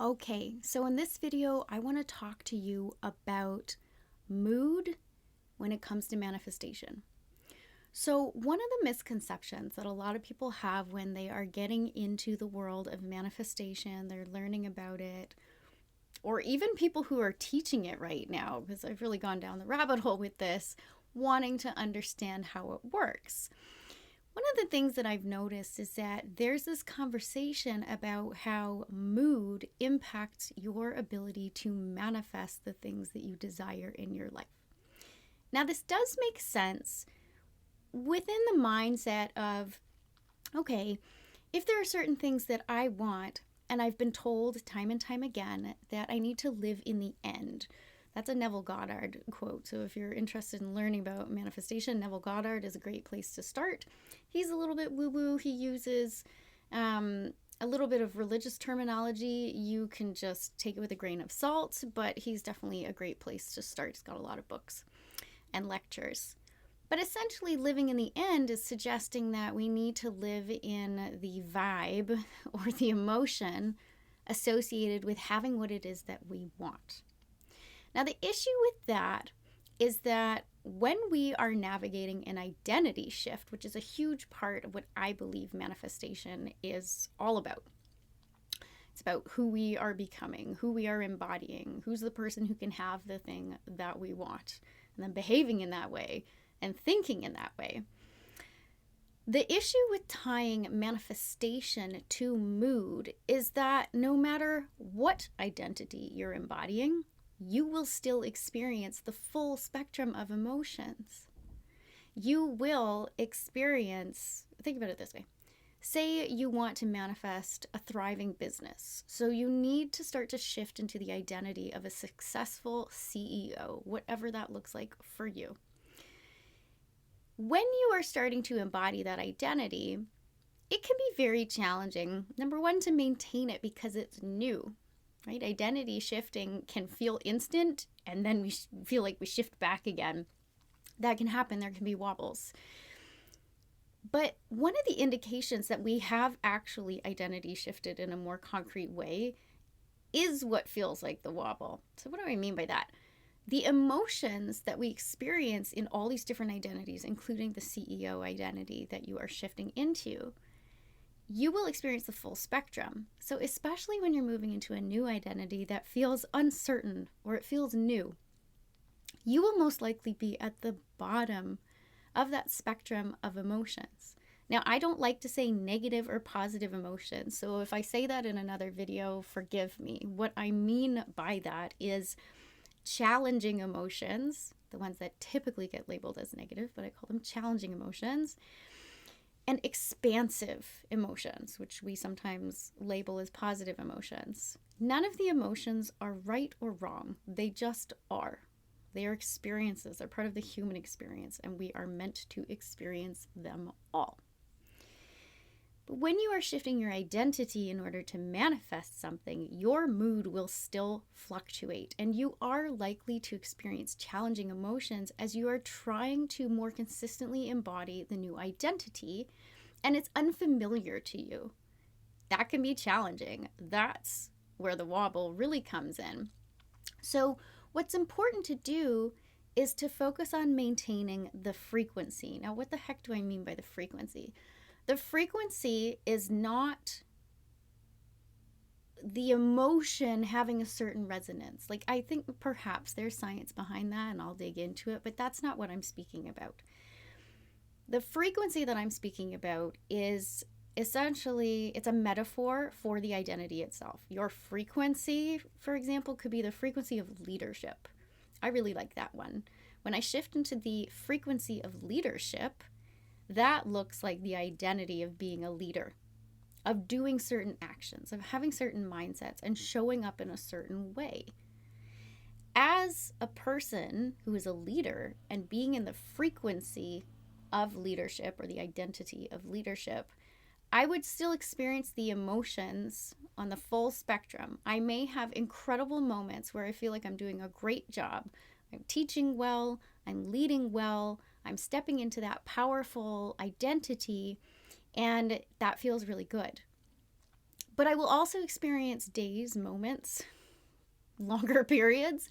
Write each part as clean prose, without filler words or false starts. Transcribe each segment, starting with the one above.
Okay, so in this video, I want to talk to you about mood when it comes to manifestation. So, one of the misconceptions that a lot of people have when they are getting into the world of manifestation, they're learning about it, or even people who are teaching it right now, because I've really gone down the rabbit hole with this, wanting to understand how it works. One of the things that I've noticed is that there's this conversation about how mood impacts your ability to manifest the things that you desire in your life. Now, this does make sense within the mindset of, okay, if there are certain things that I want, and I've been told time and time again that I need to live in the end. That's a Neville Goddard quote. So if you're interested in learning about manifestation, Neville Goddard is a great place to start. He's a little bit woo-woo. He uses a little bit of religious terminology. You can just take it with a grain of salt, but he's definitely a great place to start. He's got a lot of books and lectures. But essentially, living in the end is suggesting that we need to live in the vibe or the emotion associated with having what it is that we want. Now, the issue with that is that when we are navigating an identity shift, which is a huge part of what I believe manifestation is all about, it's about who we are becoming, who we are embodying, who's the person who can have the thing that we want, and then behaving in that way and thinking in that way. The issue with tying manifestation to mood is that no matter what identity you're embodying, you will still experience the full spectrum of emotions. You will experience, think about it this way. Say you want to manifest a thriving business. So you need to start to shift into the identity of a successful CEO, whatever that looks like for you. When you are starting to embody that identity, it can be very challenging, number one, to maintain it because it's new. Right? Identity shifting can feel instant, and then we feel like we shift back again. That can happen. There can be wobbles. But one of the indications that we have actually identity shifted in a more concrete way is what feels like the wobble. So what do I mean by that? The emotions that we experience in all these different identities, including the CEO identity that you are shifting into, you will experience the full spectrum. So especially when you're moving into a new identity that feels uncertain or it feels new, you will most likely be at the bottom of that spectrum of emotions. Now, I don't like to say negative or positive emotions. So if I say that in another video, forgive me. What I mean by that is challenging emotions, the ones that typically get labeled as negative, but I call them challenging emotions, and expansive emotions, which we sometimes label as positive emotions. None of the emotions are right or wrong. They just are. They are experiences. They're part of the human experience, and we are meant to experience them all. But when you are shifting your identity in order to manifest something, your mood will still fluctuate, and you are likely to experience challenging emotions as you are trying to more consistently embody the new identity, and it's unfamiliar to you. That can be challenging. That's where the wobble really comes in. So what's important to do is to focus on maintaining the frequency. Now, what the heck do I mean by the frequency? The frequency is not the emotion having a certain resonance. Like, I think perhaps there's science behind that, and I'll dig into it, but that's not what I'm speaking about. The frequency that I'm speaking about is essentially, it's a metaphor for the identity itself. Your frequency, for example, could be the frequency of leadership. I really like that one. When I shift into the frequency of leadership, that looks like the identity of being a leader, of doing certain actions, of having certain mindsets, and showing up in a certain way. As a person who is a leader and being in the frequency of leadership or the identity of leadership, I would still experience the emotions on the full spectrum. I may have incredible moments where I feel like I'm doing a great job. I'm teaching well, I'm leading well, I'm stepping into that powerful identity, and that feels really good. But I will also experience days, moments, longer periods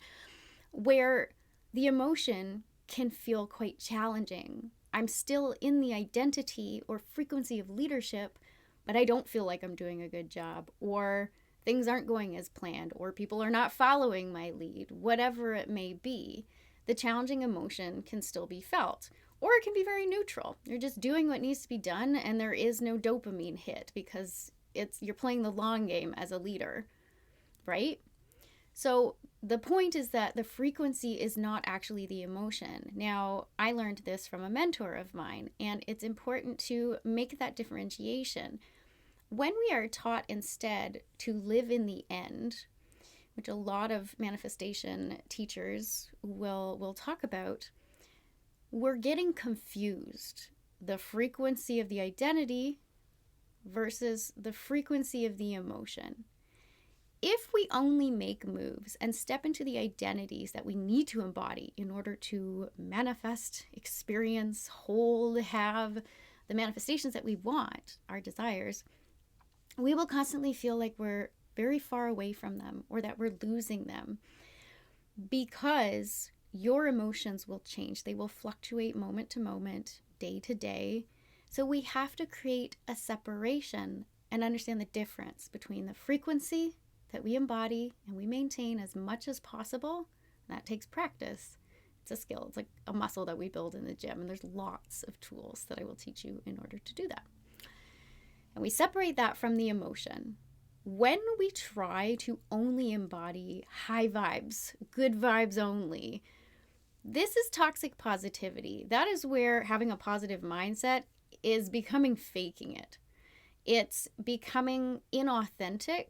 where the emotion can feel quite challenging. I'm still in the identity or frequency of leadership, but I don't feel like I'm doing a good job, or things aren't going as planned, or people are not following my lead, whatever it may be. The challenging emotion can still be felt, or it can be very neutral. You're just doing what needs to be done, and there is no dopamine hit because you're playing the long game as a leader, right? So the point is that the frequency is not actually the emotion. Now, I learned this from a mentor of mine, and it's important to make that differentiation. When we are taught instead to live in the end, which a lot of manifestation teachers will talk about, we're getting confused. The frequency of the identity versus the frequency of the emotion. If we only make moves and step into the identities that we need to embody in order to manifest, experience, hold, have the manifestations that we want, our desires, we will constantly feel like we're very far away from them or that we're losing them, because your emotions will change. They will fluctuate moment to moment, day to day. So we have to create a separation and understand the difference between the frequency that we embody and we maintain as much as possible. That takes practice. It's a skill. It's like a muscle that we build in the gym, and there's lots of tools that I will teach you in order to do that. And we separate that from the emotion. When we try to only embody high vibes, good vibes only, this is toxic positivity. That is where having a positive mindset is becoming faking it. It's becoming inauthentic.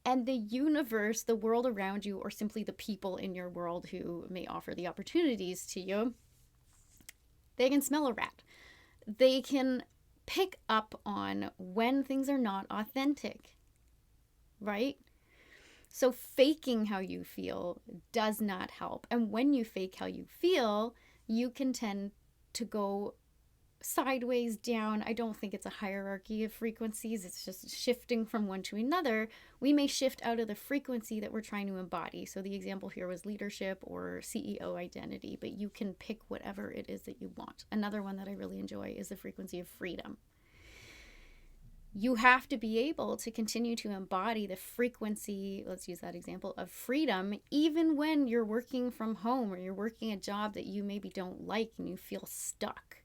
And the universe, the world around you, or simply the people in your world who may offer the opportunities to you, they can smell a rat. They can pick up on when things are not authentic, right? So faking how you feel does not help. And when you fake how you feel, you can tend to go sideways, down. I don't think it's a hierarchy of frequencies. It's just shifting from one to another. We may shift out of the frequency that we're trying to embody. So the example here was leadership or CEO identity, but you can pick whatever it is that you want. Another one that I really enjoy is the frequency of freedom. You have to be able to continue to embody the frequency, let's use that example, of freedom, even when you're working from home or you're working a job that you maybe don't like and you feel stuck.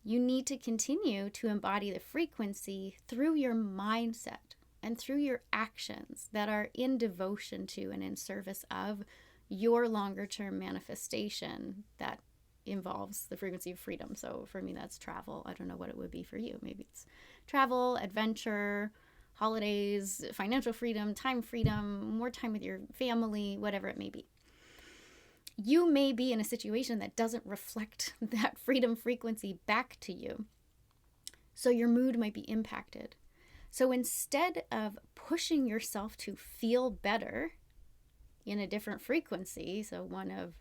You need to continue to embody the frequency through your mindset and through your actions that are in devotion to and in service of your longer term manifestation that involves the frequency of freedom. So for me, that's travel. I don't know what it would be for you. Maybe it's travel, adventure, holidays, financial freedom, more time with your family, whatever it may be. You may be in a situation that doesn't reflect that freedom frequency back to you. So your mood might be impacted. So instead of pushing yourself to feel better in a different frequency, so one of,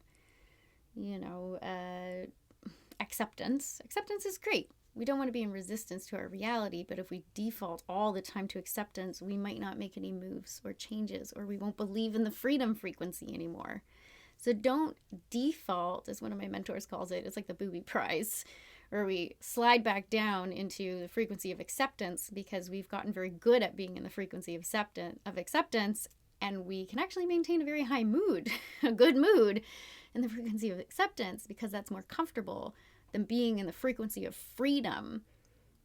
acceptance. Acceptance is great. We don't want to be in resistance to our reality, but if we default all the time to acceptance, we might not make any moves or changes, or we won't believe in the freedom frequency anymore. So don't default, as one of my mentors calls it. It's like the booby prize, where we slide back down into the frequency of acceptance because we've gotten very good at being in the frequency of acceptance, and we can actually maintain a very high mood, a good mood in the frequency of acceptance, because that's more comfortable than being in the frequency of freedom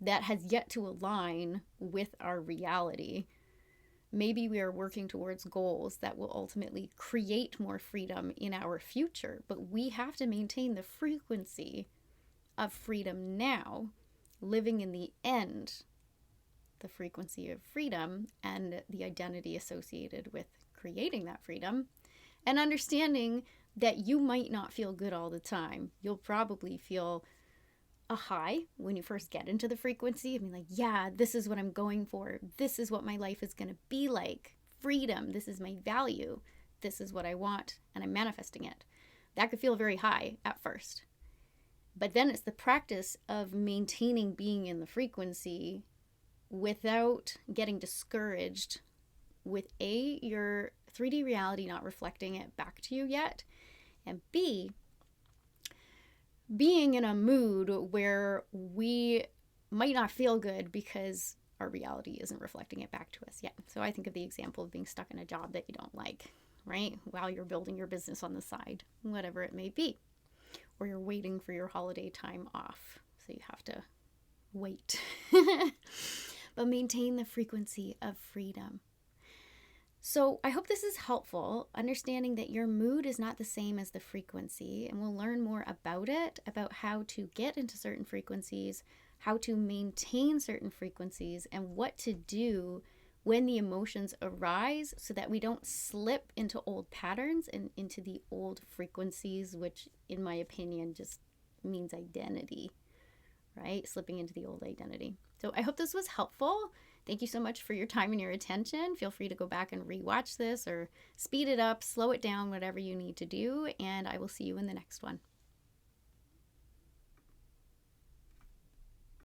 that has yet to align with our reality. Maybe we are working towards goals that will ultimately create more freedom in our future, but we have to maintain the frequency of freedom now, living in the end, the frequency of freedom and the identity associated with creating that freedom, and understanding that you might not feel good all the time. You'll probably feel a high when you first get into the frequency. I mean, like, yeah, this is what I'm going for. This is what my life is going to be like. Freedom. This is my value. This is what I want, and I'm manifesting it. That could feel very high at first. But then it's the practice of maintaining being in the frequency without getting discouraged with A, your 3D reality not reflecting it back to you yet, and B, being in a mood where we might not feel good because our reality isn't reflecting it back to us yet. So I think of the example of being stuck in a job that you don't like, right? While you're building your business on the side, whatever it may be. Or you're waiting for your holiday time off, so you have to wait. But maintain the frequency of freedom. So I hope this is helpful, understanding that your mood is not the same as the frequency, and we'll learn more about it, about how to get into certain frequencies, how to maintain certain frequencies, and what to do when the emotions arise so that we don't slip into old patterns and into the old frequencies, which in my opinion just means identity, right? Slipping into the old identity. So I hope this was helpful. Thank you so much for your time and your attention. Feel free to go back and rewatch this or speed it up, slow it down, whatever you need to do. And I will see you in the next one.